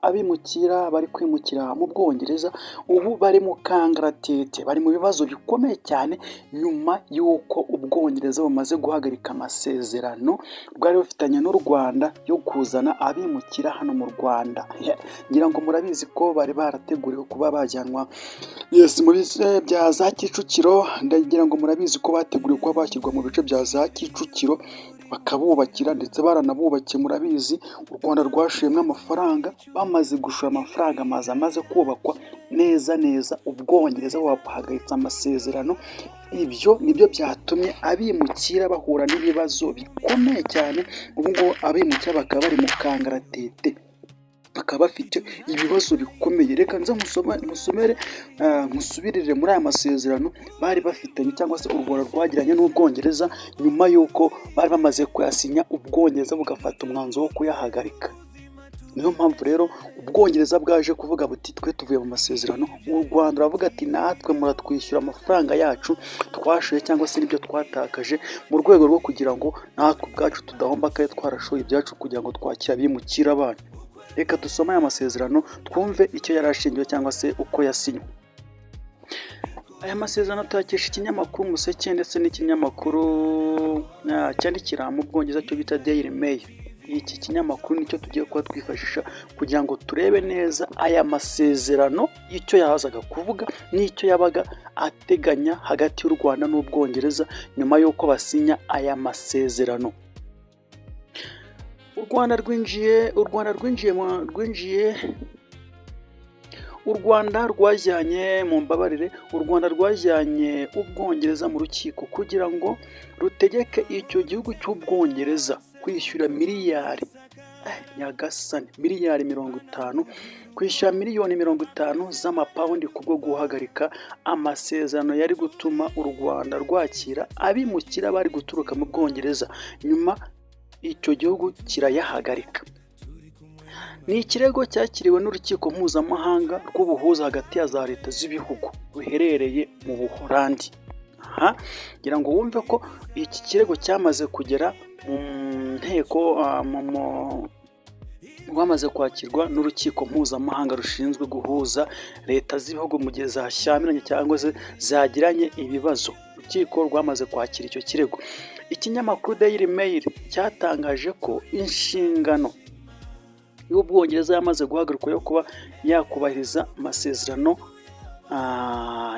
abimukira bari kwimukira mu Bwongereza ubu bari mu kangaratete, bari mu bibazo bikomeye cyane nyuma y'uko Ubwongereza bumaze guhagarika amasezerano bwari bufitanye n'u Rwanda yo kuzana abimukira hano mu Rwanda. Ngira ngo murabizi ko bari barateguriwe kuba bajyanwa mu bice bya za Kicukiro, ndagira ngo murabizi ko bateguriwe kuba bashyirwa mu bice bya za Kicukiro bakabubakira ndetse baranabubakiye. Murabizi u Rwanda rwashiyemo amafaranga, bamaze gushora amafaranga amaze kubakwa neza Ubwongereza bwahagaritse amasezerano. Ibyo nibyo byatumye abimukira bahura n'ibibazo bikomeye cyane. Ubu ngubu abimukira bakaba bari mu kangaratete, bakaba bafite ibibazo bikomeye. Reka nze musubirire muri aya masezerano bari bafitanye cyangwa se u Rwanda rwagiranye n'Ubwongereza nyuma y'uko bari bamaze kuyasinya, Ubwongereza bugafata umwanzuro wo kuyahagarika. Niyo mpamvu rero Ubwongereza bwaje kuvuga buti twe tuvuye mu masezerano. U Rwanda ruravuga ati natwe muratwishyura amafaranga yacu twashoye cyangwa se n'ibyo twatakaje, mu rwego rwo kugira ngo natwe ubwacu tudahomba kandi twarashoye ibyacu kugira ngo twakire abimukira banyu. Reka dusome aya masezerano twumve icyo yari ashingiwe cyangwa se uko yasinywe. Aya masezerano tuyakesha ikinyamakuru Umuseke ndetse n'ikinyamakuru cyandikira mu Bwongereza cyo bita Daily Mail. Iki kinyamakuru nicyo tugiye kuba twifashisha kugira ngo turebe neza aya masezerano icyo yazaga kuvuga n'icyo yabaga ateganya hagati y'u Rwanda n'Ubwongereza nyuma y'uko basinya aya masezerano. U Rwanda rwajyanye Ubwongereza mu rukiko kugira ngo rutegeke icyo gihugu cy'Ubwongereza kwishyura miliyari 50, kwishyura miliyoni 50 z'amapawundi kubwo guhagarika amasezerano yari gutuma u Rwanda rwakira abimukira bari guturuka mu Bwongereza, nyuma icyo gihugu kirayahagarika. Ni ikirego cyakiriwe n'urukiko mpuzamahanga rw'ubuhuza hagati ya za leta z'ibihugu ruherereye mu Buholandi. Ngira ngo wumve ko iki kirego cyamaze kugera mu nteko, rwamaze kwakirwa n'urukiko mpuzamahanga rushinzwe guhuza leta z'ibihugu mu gihe zashyamiranye cyangwa se zagiranye ibibazo. Urukiko rwamaze kwakira icyo kirego. Ikinyamakuru Daily Mail cyatangaje ko inshingano y'Ubwongereza yamaze guhagarikwa yo kuba yakubahiriza amasezerano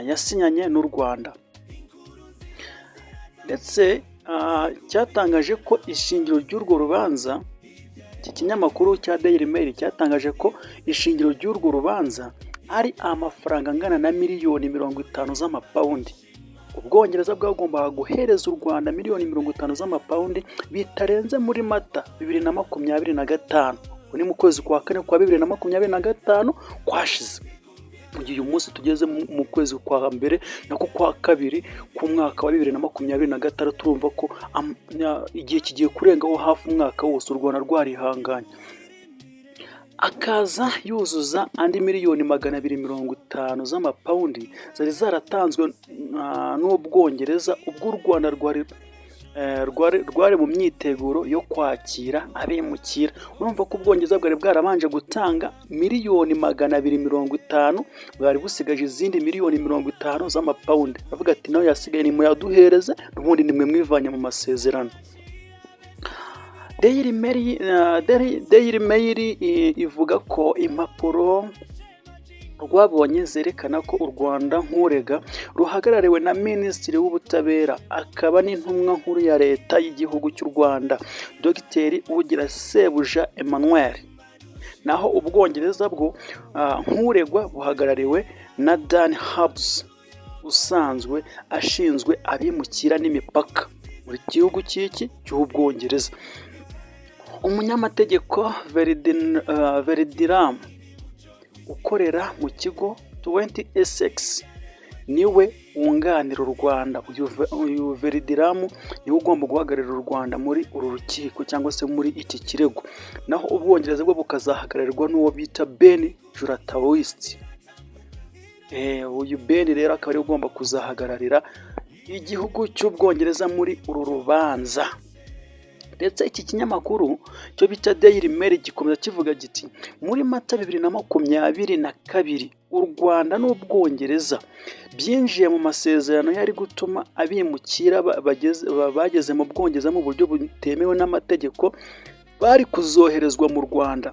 yasinyanye n'u Rwanda, ndetse cyatangaje ko ishingiro ry'urwo rubanza, iki kinyamakuru cya Daily Mail cyatangaje ko ishingiro ry'urwo rubanza ari amafaranga angana na miliyoni 50 z'amapawundi. Ubwongereza bwagombaga guhereza u Rwanda miliyoni 50 z'amapawundi bitarenze muri Mata 2025. Ni mu kwezi kwa kane kwa 2025 kwashize. Mu gihe uyu munsi tugeze mu kwezi kwa mbere nako kwa kabiri ku mwaka wa 2026, turumva ko igihe kigiye kurengaho hafi umwaka wose u Rwanda rwarihanganye. Akaza yuzuza andi miliyoni 250 z'amapawundi zari zaratanzwe n'Ubwongereza ubwo u Rwanda rwari mu myiteguro yo kwakira abimukira. Urumva ko Ubwongereza bwari bwarabanje gutanga miliyoni 250, bwari busigaje izindi miliyoni 50 z'amapawundi. Bavuga ati nawe yasigaye ni muyaduhereze, n'ubundi nimwe mwivanye mu masezerano. Daily Mail ivuga ko impapuro rwabonye zerekana ko u Rwanda nk'urega ruhagarariwe na Minisitiri w'Ubutabera akaba n'intumwa nkuru ya leta y'igihugu cy'u Rwanda, Dr Ugirasebuja Emmanuel. Naho Ubwongereza bwo nk'uregwa buhagarariwe na Dan Hubs usanzwe ashinzwe abimukira n'imipaka muri gihugu cy'Ubwongereza. Umunyamategeko Veridiram ukorera mu kigo 20 Essex niwe wunganira u Rwanda. Uyu Veridiram niwe ugomba guhagararira u Rwanda muri uru rukiko cyangwa se muri iki kirego. Naho Ubwongereza bwo bukazahagararirwa n'uwo bita Ben Juratawist. Uyu Ben rero akaba ari ugomba kuzahagararira igihugu cy'Ubwongereza muri uru rubanza. ndetse iki kinyamakuru cyo bita Daily Mail gikomeza kivuga giti muri Mata 2022 u Rwanda n'Ubwongereza byinjiye mu masezerano yari gutuma abimukira bageze mu Bwongereza mu buryo butemewe n'amategeko bari kuzoherezwa mu Rwanda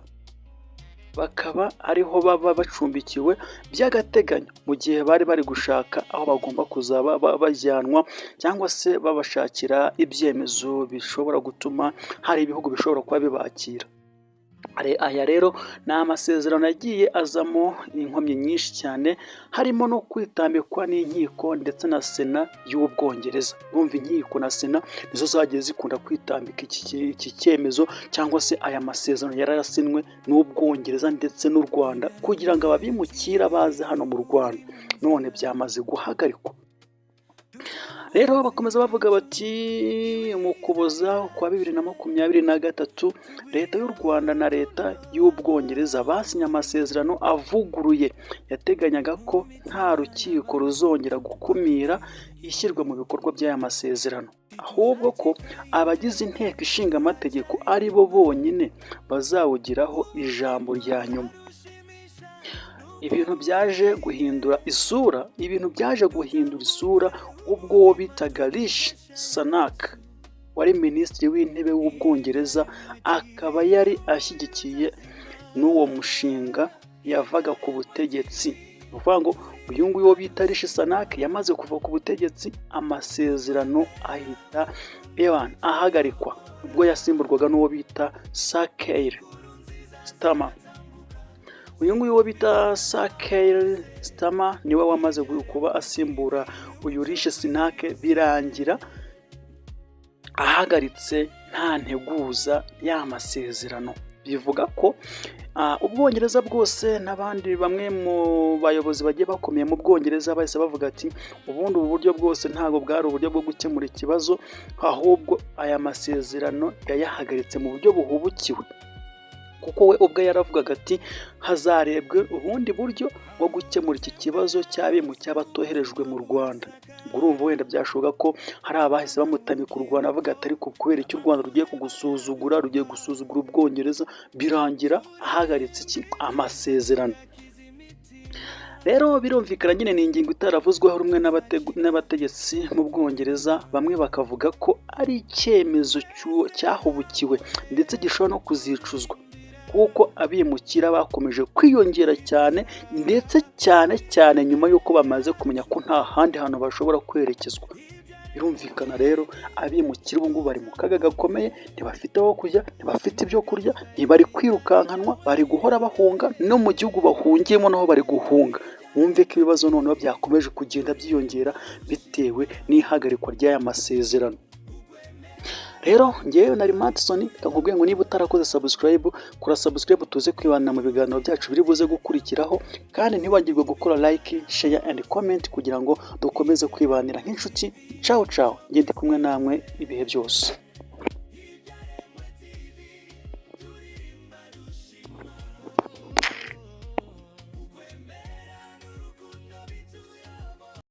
bakaba ariho baba bacumbikiwe by'agateganyo mu gihe bari gushaka aho bagomba kuzaba bajyanwa cyangwa se babashakira ibyemezo bishobora gutuma hari ibihugu bishobora kuba bibakira. Aya rero ni amasezerano yagiye azamo inkomyi nyinshi cyane, harimo no kwitambikwa n'inkiko ndetse na Sena y'Ubwongereza. Bumva inkiko na Sena nizo zagiye zikunda kwitambika iki cyemezo cyangwa se aya masezerano yararasinwe n'Ubwongereza ndetse n'u Rwanda kugira ngo ababimukira baze hano mu Rwanda, none byamaze guhagarikwa. Rero bakomeza bavuga bati mu Ukuboza kwa 2023 leta y'u Rwanda na leta y'Ubwongereza basinye amasezerano avuguruye yateganyaga ko nta rukiko ruzongera gukumira ishyirwa mu bikorwa by'aya masezerano, ahubwo ko abagize inteko ishinga amategeko ari bo bonyine bazawugiraho ijambo rya nyuma. Ibintu byaje guhindura isura ubwo bitaga Rishi Sunak wari minisitiri w'intebe w'Ubwongereza akaba yari ashyigikiye n'uwo mushinga yavaga ku butegetsi. Uvuga ngo uyu nguyu wo bita Rishi Sunak yamaze kuva ku butegetsi, amasezerano ahita ahagarikwa ubwo yasimburwaga n'uwo bita Sir Keir Starmer. Uyu nguyu wo bita Sir Keir Starmer niwe wamaze kuba asimbura uyu Rishi Sunak, birangira ahagaritse nta nteguza y'amasezerano. Bivuga ko Ubwongereza bwose n'abandi bamwe mu bayobozi bagiye bakomeye mu Bwongereza bahise bavuga ati ubundi ubu buryo bwose ntabwo bwari uburyo bwo gukemura ikibazo, ahubwo aya masezerano yayahagaritse mu buryo buhubukiwe, kuko we ubwo yaravugaga ati hazarebwe ubundi buryo bwo gukemura iki kibazo cy'abimukira batoherejwe mu Rwanda. Urumva wenda byashoboka ko hari abahise bamutamika u Rwanda avuga ati ariko kubera icyo u Rwanda rugiye rugiye gusuzugura Ubwongereza, birangira ahagaritse amasezerano. Rero birumvikana nyine ni ingingo itaravuzweho rumwe n'abategetsi mu Bwongereza, bamwe bakavuga ko ari icyemezo cyahubukiwe ndetse gishobora no kuzicuzwa, kuko abimukira bakomeje kwiyongera cyane ndetse cyane nyuma y'uko bamaze kumenya ko nta handi hantu bashobora kwerekezwa. Birumvikana rero abimukira ubu ngubu bari mu kaga gakomeye, ntibafite aho kujya, ntibafite ibyo kurya, ntibari kwirukankanwa, bari guhora bahunga, no mu gihugu bahungiyemo naho bari guhunga. Mwumve ko ibibazo noneho byakomeje kugenda byiyongera bitewe n'ihagarikwa ry'aya masezerano. Rero ngewe nari Madison, nkubwiye ngo niba utarakoze subscribe, kora subscribe tuze kwibana mu biganiro byacu biri buze gukurikiraho, kandi ntibagirwe gukora like, share and comment kugira ngo dukomeze kwibanira nk'inshuti. Ciao, ngende kumwe namwe ibihe byose.